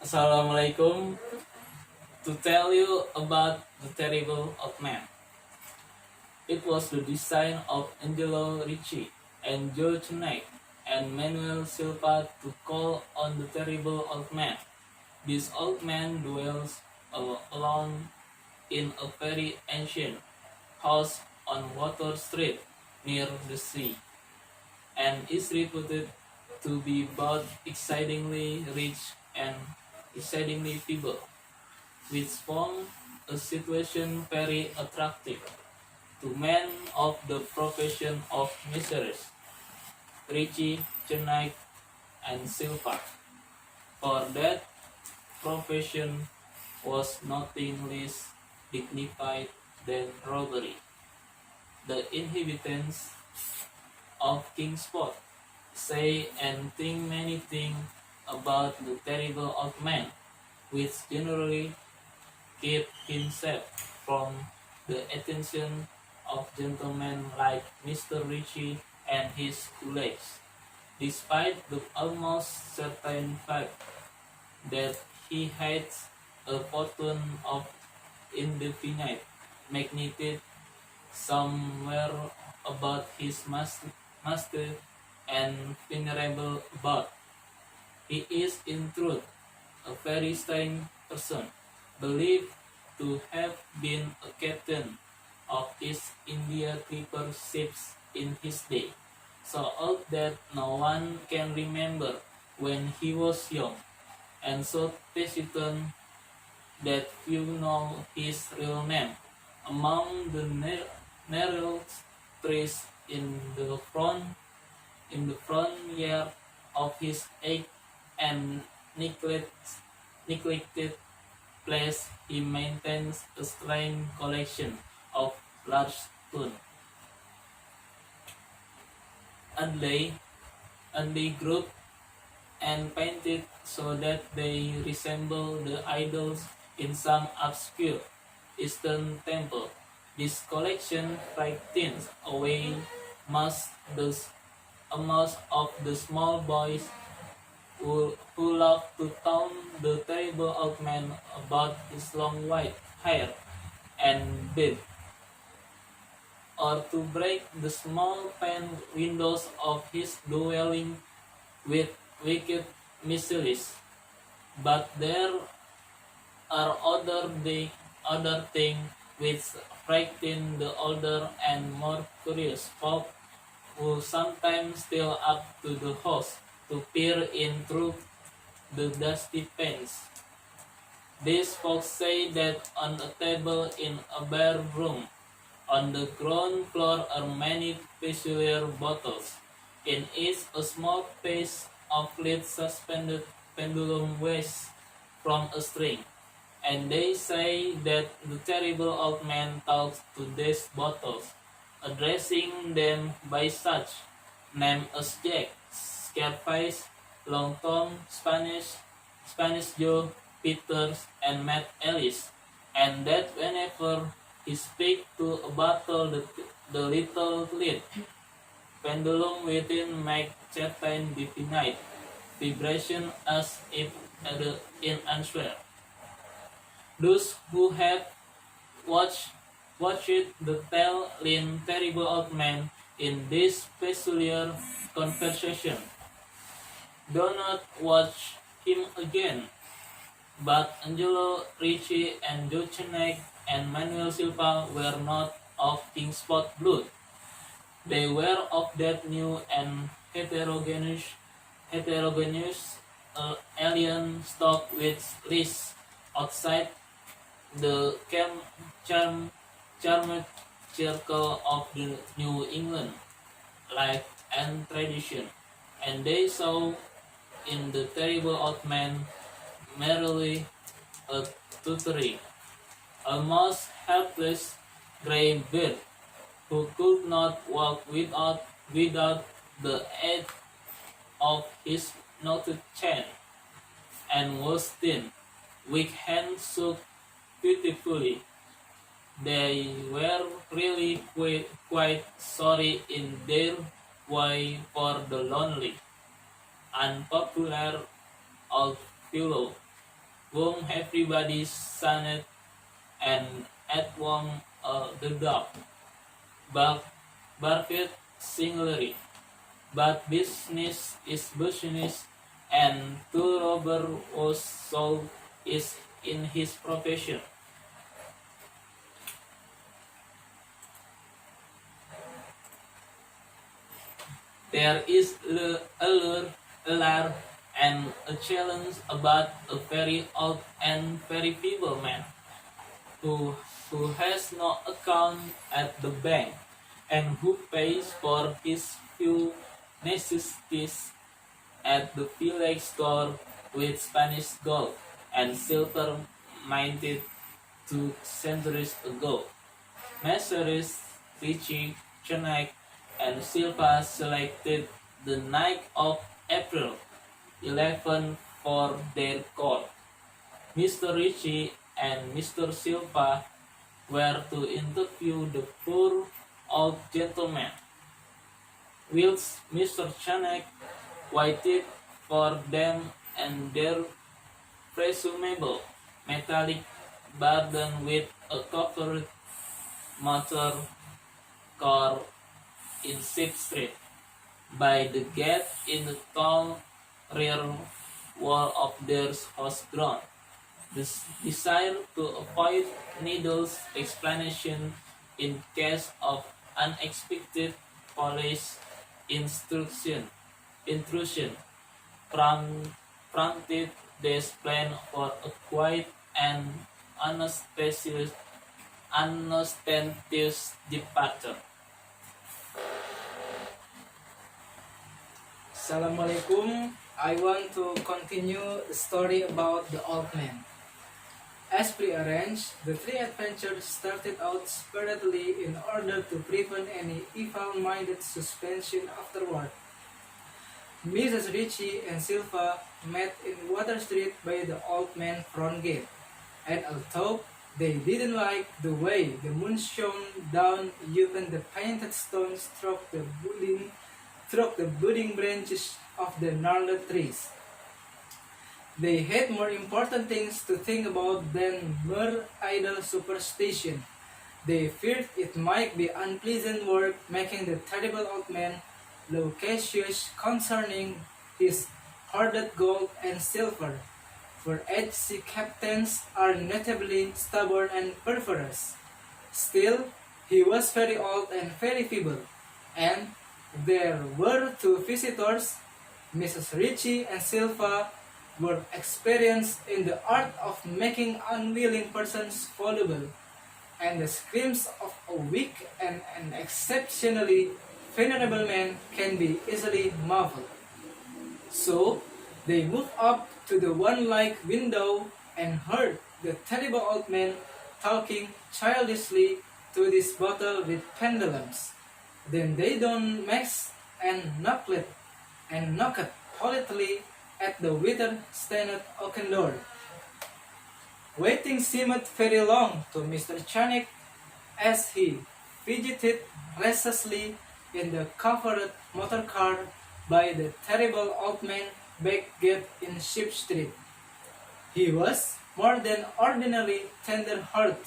Assalamualaikum. To tell you about the terrible old man. It was the design of Angelo Ricci and Joe Chenek and Manuel Silva to call on the terrible old man. This old man dwells alone in a very ancient house on Water Street near the sea, and is reputed to be both exceedingly rich and exceedingly feeble, which formed a situation very attractive to men of the profession of missionaries, Ricci, Chennai, and Silva, for that profession was nothing less dignified than robbery. The inhabitants of Kingsport say and think many things about the terrible old man, which generally keep himself from the attention of gentlemen like Mr. Ricci and his colleagues, despite the almost certain fact that he had a fortune of indefinite magnitude somewhere about his master and venerable abode. He is in truth a very strange person, believed to have been a captain of East India clipper ships in his day, so old that no one can remember when he was young, and so taciturn that few know his real name. Among the narrow trees in the front yard of his egg and neglected place, he maintains a strange collection of large stones, oddly grouped and painted so that they resemble the idols in some obscure Eastern temple. This collection frightens away most, the, most of the small boys who love to taunt the terrible old man about his long white hair and beard, or to break the small pane windows of his dwelling with wicked missiles. But there are other things which frighten the older and more curious folk who sometimes steal up to the house to peer in through the dusty panes. These folks say that on a table in a bare room on the ground floor are many peculiar bottles. In each a small piece of lead suspended pendulum waves from a string, and they say that the terrible old man talks to these bottles, addressing them by such names as Jack, Scarface, Long Tom, Spanish Joe, Peters, and Matt Ellis, and that whenever he speaks to a bottle, the little lead pendulum within makes certain definite vibration as if in answer. Those who have watched the tale lean terrible old man in this peculiar conversation do not watch him again. But Angelo Ricci and Joe Chenek and Manuel Silva were not of Kingsport blood. They were of that new and heterogeneous alien stock which lives outside the charmed circle of the New England life and tradition, and they saw in the terrible old man merely a tutoring, almost helpless gray beard who could not walk without the aid of his knotted chain, and was thin, weak hands shook pitifully. They were really quite sorry in their way for the lonely, unpopular old fellow whom everybody shunned, and at one the dog barked, barked singularly. But business is business, and to robber was sold is in his profession. There is allure, and a challenge about a very old and very feeble man who, who has no account at the bank and who pays for his few necessities at the village store with Spanish gold and silver minted 2 centuries ago. Messrs. Ricci, Chenack, and Silva selected the night of April 11 for their court. Mr. Ricci and Mr. Silva were to interview the poor old gentleman, whilst Mr. Chenack waited for them and their presumable metallic burden with a covered motor car in Ship Street by the gate in the tall rear wall of their house ground. This desire to avoid Needle's explanation in case of unexpected police intrusion prompted this plan for a quiet and unostentatious departure. Assalamualaikum. I want to continue the story about the old man. As prearranged, the three adventurers started out spiritedly in order to prevent any evil-minded suspension afterward. Mrs. Ricci and Silva met in Water Street by the old man's front gate, and although they didn't like the way the moon shone down, even the painted stones struck the budding branches of the gnarled trees. They had more important things to think about than mere idle superstition. They feared it might be unpleasant work making the terrible old man loquacious concerning his hoarded gold and silver, for sea captains are notably stubborn and perverse. Still, he was very old and very feeble, and there were two visitors. Mrs. Ricci and Silva were experienced in the art of making unwilling persons voluble, and the screams of a weak and an exceptionally venerable man can be easily muffled. So they moved up to the one-like window and heard the terrible old man talking childishly to this bottle with pendulums. Then they donned masks and knocked politely at the weather-stained oaken door. Waiting seemed very long to Mr. Channing as he fidgeted restlessly in the covered motor car by the terrible old man back gate in Ship Street. He was more than ordinarily tender-hearted,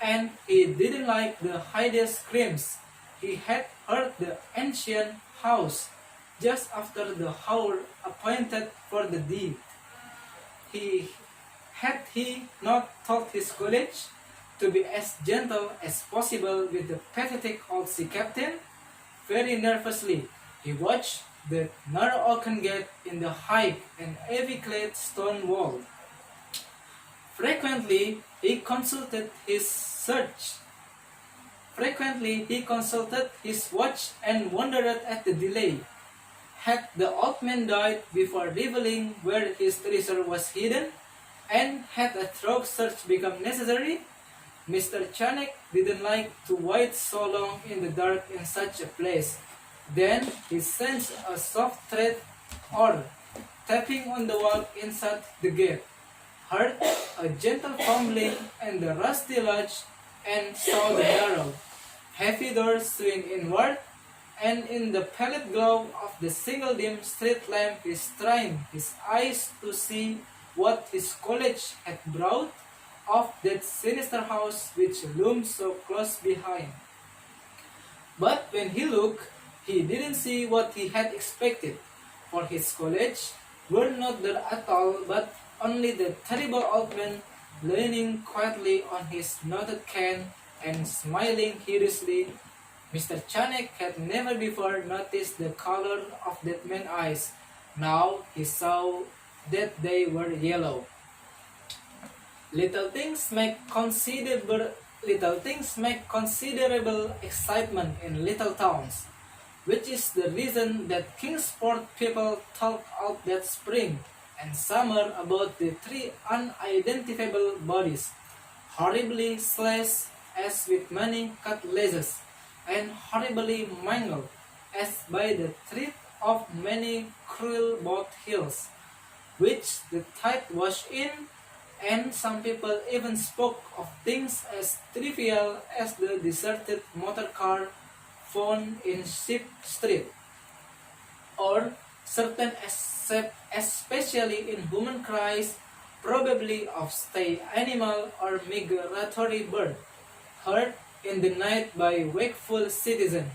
and he didn't like the hideous screams he had heard the ancient house just after the hour appointed for the deed. Had he not told his colleague to be as gentle as possible with the pathetic old sea captain? Very nervously, he watched the narrow oaken gate in the high and heavy-clad stone wall. Frequently, he consulted his watch and wondered at the delay. Had the old man died before revealing where his treasure was hidden, and had a thorough search become necessary? Mr. Channing didn't like to wait so long in the dark in such a place. Then he sensed a soft tread or tapping on the wall inside the gate, heard a gentle fumbling in the rusty latch, and saw the narrow, heavy door swing inward, and in the pallid glow of the single dim street lamp he strained his eyes to see what his college had brought of that sinister house which loomed so close behind. But when he looked, he didn't see what he had expected, for his college were not there at all, but only the terrible old man leaning quietly on his knotted cane and smiling hideously. Mr. Chanek had never before noticed the color of that man's eyes. Now he saw that they were yellow. Little things make considerable excitement in little towns, which is the reason that Kingsport people talk out that spring and summer about the three unidentifiable bodies, horribly slashed as with many cutlasses, and horribly mangled as by the tread of many cruel boat heels, which the tide washed in, and some people even spoke of things as trivial as the deserted motor car found in Ship Street, or certain especially inhuman cries, probably of stray animal or migratory bird, heard in the night by wakeful citizen.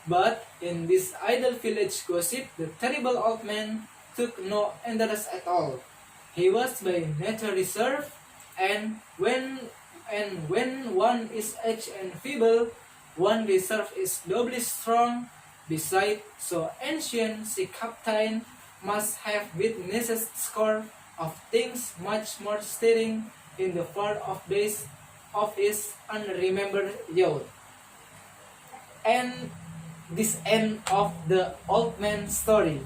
But in this idle village gossip, the terrible old man took no interest at all. He was by nature reserved, and when one is aged and feeble, one reserve is doubly strong. Besides, so ancient sea captain must have witnessed score of things much more stirring in the far off days of his unremembered youth. And this end of the old man's story.